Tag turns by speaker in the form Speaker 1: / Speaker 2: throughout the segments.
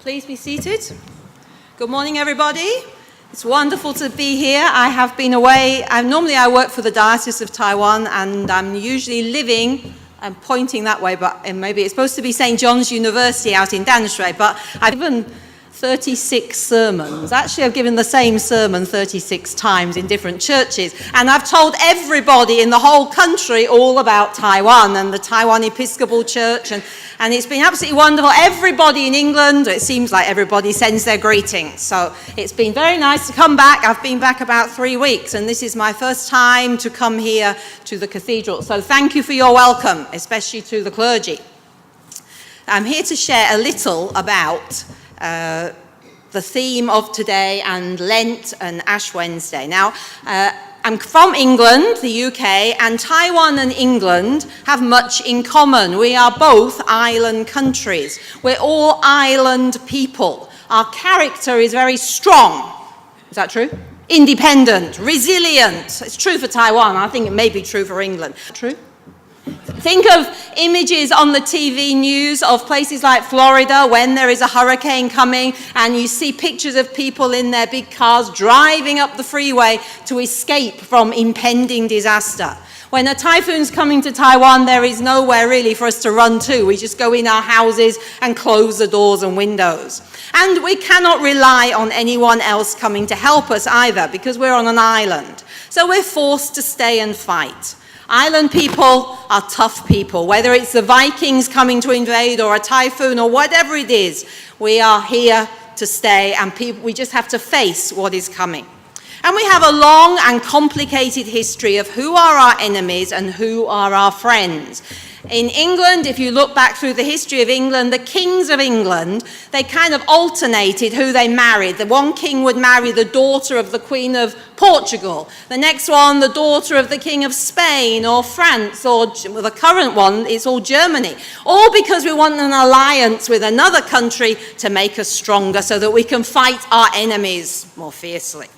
Speaker 1: Please be seated. Good morning, everybody. It's wonderful to be here. I have been away. Normally I work for the Diocese of Taiwan, and I'm usually living, I'm pointing that way, but maybe it's supposed to be St. John's University out in Danshui, but I've given 36 sermons. Actually, I've given the same sermon 36 times in different churches, and I've told everybody in the whole country all about Taiwan and the Taiwan Episcopal Church, and it's been absolutely wonderful. Everybody in England, it seems like everybody sends their greetings, so it's been very nice to come back. I've been back about 3 weeks, and this is my first time to come here to the cathedral, so thank you for your welcome, especially to the clergy. I'm here to share a little about the theme of today and Lent and Ash Wednesday. Now, I'm from England, the UK, and Taiwan and England have much in common. We are both island countries. We're all island people. Our character is very strong. Is that true? Independent, resilient. It's true for Taiwan. I think it may be true for England. True? Think of images on the TV news of places like Florida when there is a hurricane coming and you see pictures of people in their big cars driving up the freeway to escape from impending disaster. When a typhoon's coming to Taiwan, there is nowhere really for us to run to. We just go in our houses and close the doors and windows. And we cannot rely on anyone else coming to help us either, because we're on an island. So we're forced to stay and fight. Island people are tough people. Whether it's the Vikings coming to invade or a typhoon or whatever it is, we are here to stay, and we just have to face what is coming. And we have a long and complicated history of who are our enemies and who are our friends. In England, if you look back through the history of England, the kings of England, they kind of alternated who they married. The one king would marry the daughter of the Queen of Portugal. The next one, the daughter of the King of Spain or France, or the current one, it's all Germany. All because we want an alliance with another country to make us stronger so that we can fight our enemies more fiercely.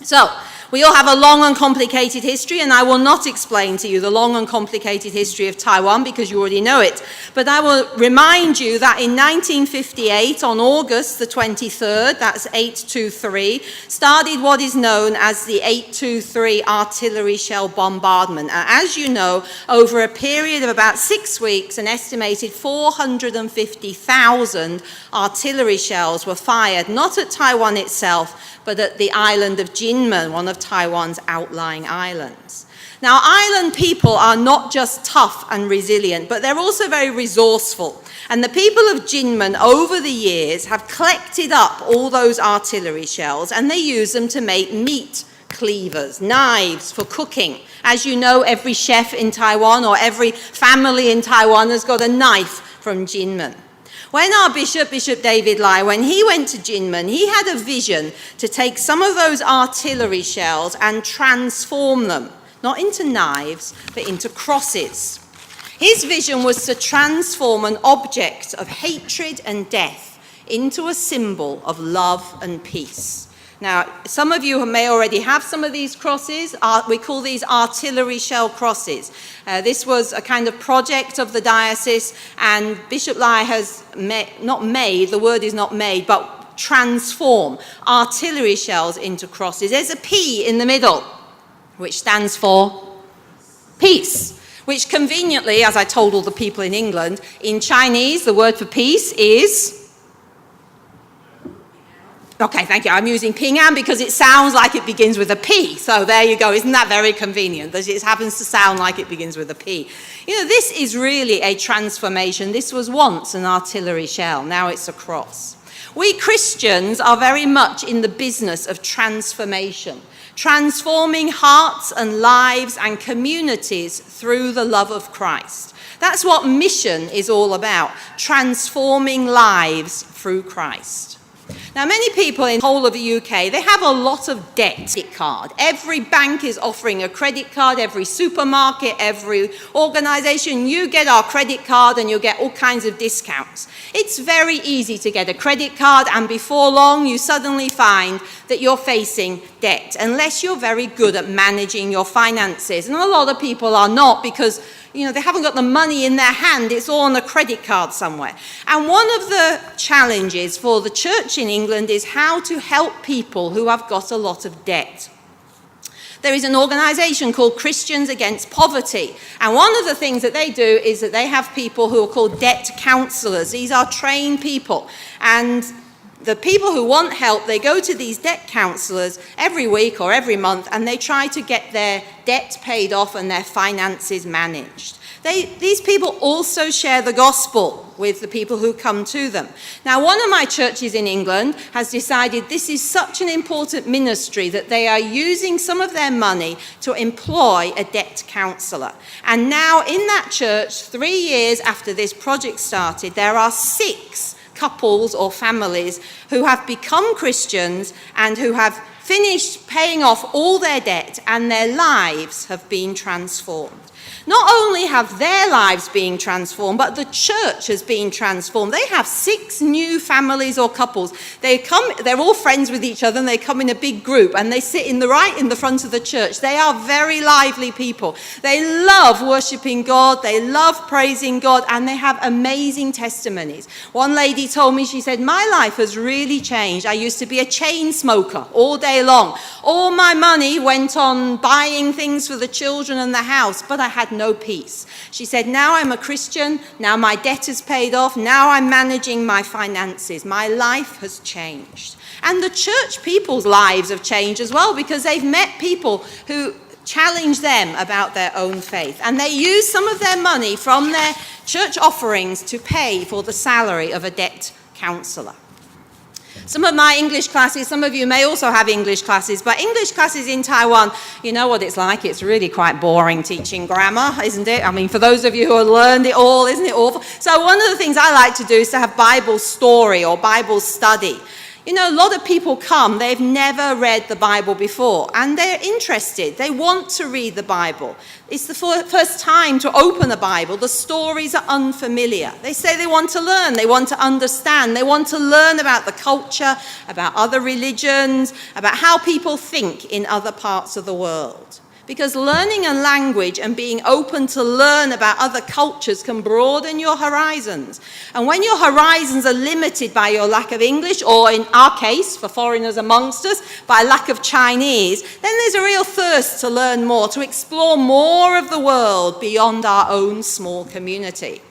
Speaker 1: So, we all have a long and complicated history, and I will not explain to you the long and complicated history of Taiwan because you already know it. But I will remind you that in 1958, on August the 23rd, that's 823, started what is known as the 823 artillery shell bombardment. And as you know, over a period of about 6 weeks, an estimated 450,000 artillery shells were fired, not at Taiwan itself, but at the island of Jinmen, one of Taiwan's outlying islands. Now, island people are not just tough and resilient, but they're also very resourceful. And the people of Jinmen over the years have collected up all those artillery shells, and they use them to make meat cleavers, knives for cooking. As you know, every chef in Taiwan or every family in Taiwan has got a knife from Jinmen. When our Bishop David Lai, when he went to Jinmen, he had a vision to take some of those artillery shells and transform them, not into knives, but into crosses. His vision was to transform an object of hatred and death into a symbol of love and peace. Now, some of you may already have some of these crosses. We call these artillery shell crosses. This was a kind of project of the diocese, and Bishop Lai has the word is not made, but transform artillery shells into crosses. There's a P in the middle, which stands for peace, which conveniently, as I told all the people in England, in Chinese, the word for peace is... Okay, thank you. I'm using Ping'an because it sounds like it begins with a P. So there you go. Isn't that very convenient that it happens to sound like it begins with a P? You know, this is really a transformation. This was once an artillery shell. Now it's a cross. We Christians are very much in the business of transformation, transforming hearts and lives and communities through the love of Christ. That's what mission is all about, transforming lives through Christ. Now, many people in the whole of the UK, they have a lot of debt card. Every bank is offering a credit card, every supermarket, every organisation. You get our credit card and you'll get all kinds of discounts. It's very easy to get a credit card, and before long you suddenly find that you're facing debt, unless you're very good at managing your finances. And a lot of people are not, because they haven't got the money in their hand. It's all on a credit card somewhere. And one of the challenges for the church in England is how to help people who have got a lot of debt. There is an organisation called Christians Against Poverty. And one of the things that they do is that they have people who are called debt counsellors. These are trained people. And the people who want help, they go to these debt counsellors every week or every month, and they try to get their debt paid off and their finances managed. These people also share the gospel with the people who come to them. Now, one of my churches in England has decided this is such an important ministry that they are using some of their money to employ a debt counsellor. And now in that church, 3 years after this project started, there are 6 couples or families who have become Christians and who have finished paying off all their debt, and their lives have been transformed. Not only have their lives been transformed, but the church has been transformed. They have 6 new families or couples. They're all friends with each other, and they come in a big group, and they sit right in the front of the church. They are very lively people. They love worshipping God, they love praising God, and they have amazing testimonies. One lady told me, she said, "My life has really changed. I used to be a chain smoker all day long. All my money went on buying things for the children and the house, but I had no peace." She said, "Now I'm a Christian, now my debt is paid off, now I'm managing my finances. My life has changed." And the church people's lives have changed as well, because they've met people who challenge them about their own faith. And they use some of their money from their church offerings to pay for the salary of a debt counsellor. Some of my English classes, some of you may also have English classes, but English classes in Taiwan, you know what it's like. It's really quite boring teaching grammar, isn't it? I mean, for those of you who have learned it all, isn't it awful? So one of the things I like to do is to have Bible story or Bible study. You know, a lot of people come, they've never read the Bible before, and they're interested. They want to read the Bible. It's the first time to open a Bible. The stories are unfamiliar. They say they want to learn, they want to understand, they want to learn about the culture, about other religions, about how people think in other parts of the world. Because learning a language and being open to learn about other cultures can broaden your horizons. And when your horizons are limited by your lack of English, or in our case, for foreigners amongst us, by lack of Chinese, then there's a real thirst to learn more, to explore more of the world beyond our own small community.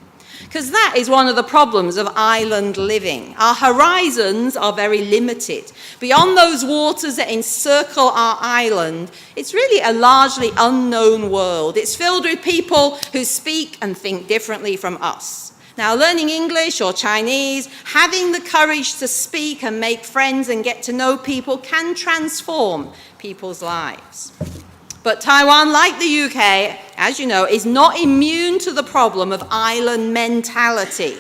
Speaker 1: Because that is one of the problems of island living. Our horizons are very limited. Beyond those waters that encircle our island, it's really a largely unknown world. It's filled with people who speak and think differently from us. Now, learning English or Chinese, having the courage to speak and make friends and get to know people can transform people's lives. But Taiwan, like the UK, as you know, is not immune to the problem of island mentality.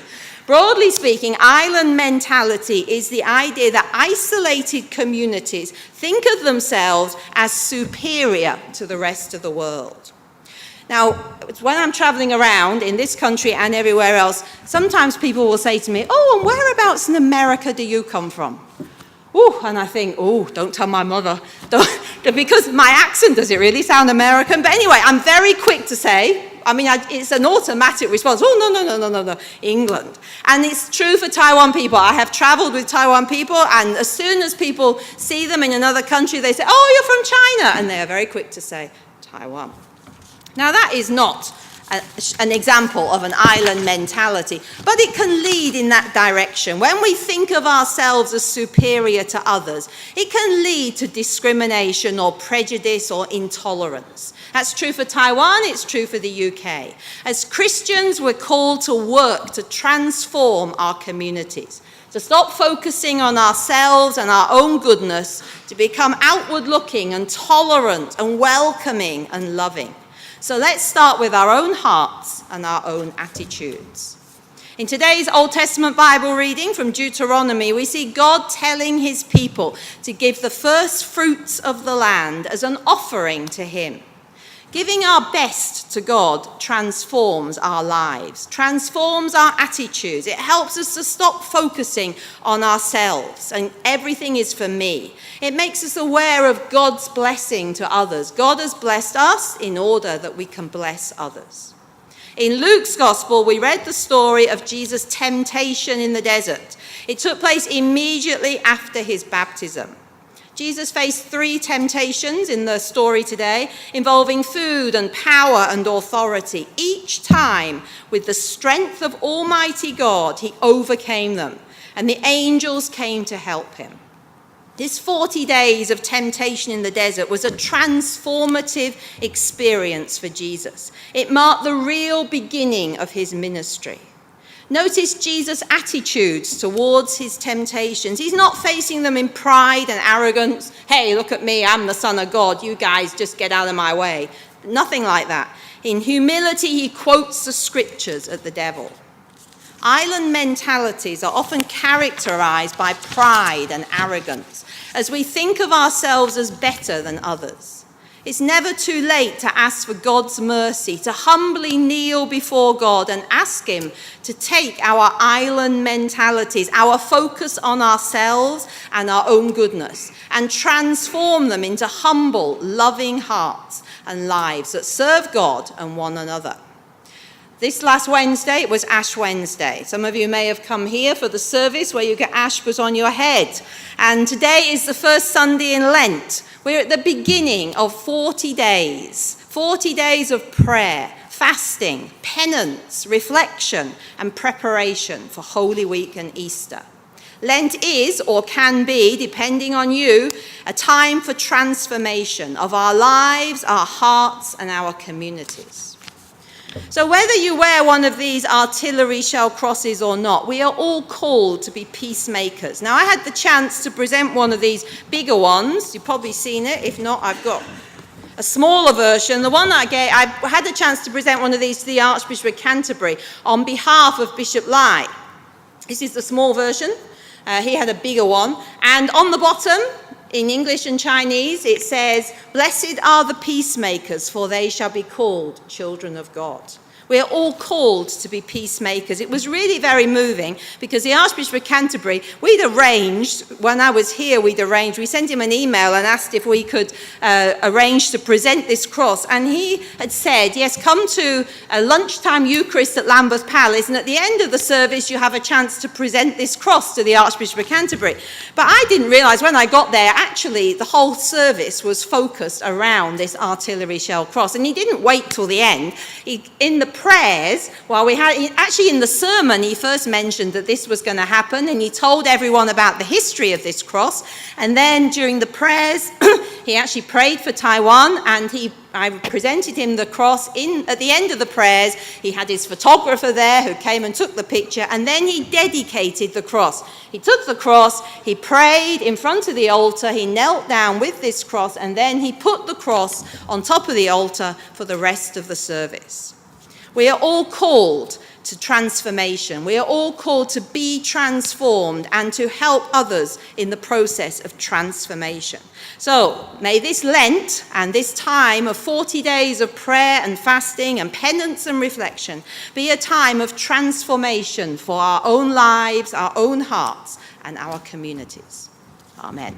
Speaker 1: Broadly speaking, island mentality is the idea that isolated communities think of themselves as superior to the rest of the world. Now, when I'm traveling around in this country and everywhere else, sometimes people will say to me, "Oh, and whereabouts in America do you come from?" Ooh, and I think, oh, don't tell my mother. Because my accent, does it really sound American? But anyway, I'm very quick to say, it's an automatic response. Oh, no, England. And it's true for Taiwan people. I have traveled with Taiwan people, and as soon as people see them in another country, they say, "Oh, you're from China." And they are very quick to say, Taiwan. Now, that is not an example of an island mentality, but it can lead in that direction. When we think of ourselves as superior to others, it can lead to discrimination or prejudice or intolerance. That's true for Taiwan, it's true for the UK. As Christians, we're called to work to transform our communities, to stop focusing on ourselves and our own goodness, to become outward-looking and tolerant and welcoming and loving. So let's start with our own hearts and our own attitudes. In today's Old Testament Bible reading from Deuteronomy, we see God telling his people to give the first fruits of the land as an offering to him. Giving our best to God transforms our lives, transforms our attitudes. It helps us to stop focusing on ourselves and everything is for me. It makes us aware of God's blessing to others. God has blessed us in order that we can bless others. In Luke's gospel, we read the story of Jesus' temptation in the desert. It took place immediately after his baptism. Jesus faced 3 temptations in the story today, involving food and power and authority. Each time, with the strength of Almighty God, he overcame them, and the angels came to help him. This 40 days of temptation in the desert was a transformative experience for Jesus. It marked the real beginning of his ministry. Notice Jesus' attitudes towards his temptations. He's not facing them in pride and arrogance. Hey, look at me, I'm the Son of God. You guys just get out of my way. Nothing like that. In humility, he quotes the scriptures at the devil. Island mentalities are often characterized by pride and arrogance, as we think of ourselves as better than others. It's never too late to ask for God's mercy, to humbly kneel before God and ask him to take our island mentalities, our focus on ourselves and our own goodness, and transform them into humble, loving hearts and lives that serve God and one another. This last Wednesday, it was Ash Wednesday. Some of you may have come here for the service where you get ash put on your head. And today is the first Sunday in Lent. We're at the beginning of 40 days of prayer, fasting, penance, reflection, and preparation for Holy Week and Easter. Lent is, or can be, depending on you, a time for transformation of our lives, our hearts, and our communities. So whether you wear one of these artillery shell crosses or not, we are all called to be peacemakers. Now, I had the chance to present one of these bigger ones. You've probably seen it. If not, I've got a smaller version. The one I had the chance to present one of these to the Archbishop of Canterbury on behalf of Bishop Lai. This is the small version. He had a bigger one. And on the bottom, in English and Chinese, it says, "Blessed are the peacemakers, for they shall be called children of God." We are all called to be peacemakers. It was really very moving because the Archbishop of Canterbury, when I was here, we sent him an email and asked if we could arrange to present this cross. And he had said, yes, come to a lunchtime Eucharist at Lambeth Palace, and at the end of the service, you have a chance to present this cross to the Archbishop of Canterbury. But I didn't realize when I got there, actually, the whole service was focused around this artillery shell cross. And he didn't wait till the end. In the prayers, actually in the sermon, he first mentioned that this was going to happen, and he told everyone about the history of this cross. And then during the prayers, he actually prayed for Taiwan, and I presented him the cross. At the end of the prayers, he had his photographer there who came and took the picture, and then he dedicated the cross. He took the cross, he prayed in front of the altar, he knelt down with this cross, and then he put the cross on top of the altar for the rest of the service. We are all called to transformation. We are all called to be transformed and to help others in the process of transformation. So may this Lent and this time of 40 days of prayer and fasting and penance and reflection be a time of transformation for our own lives, our own hearts, and our communities. Amen.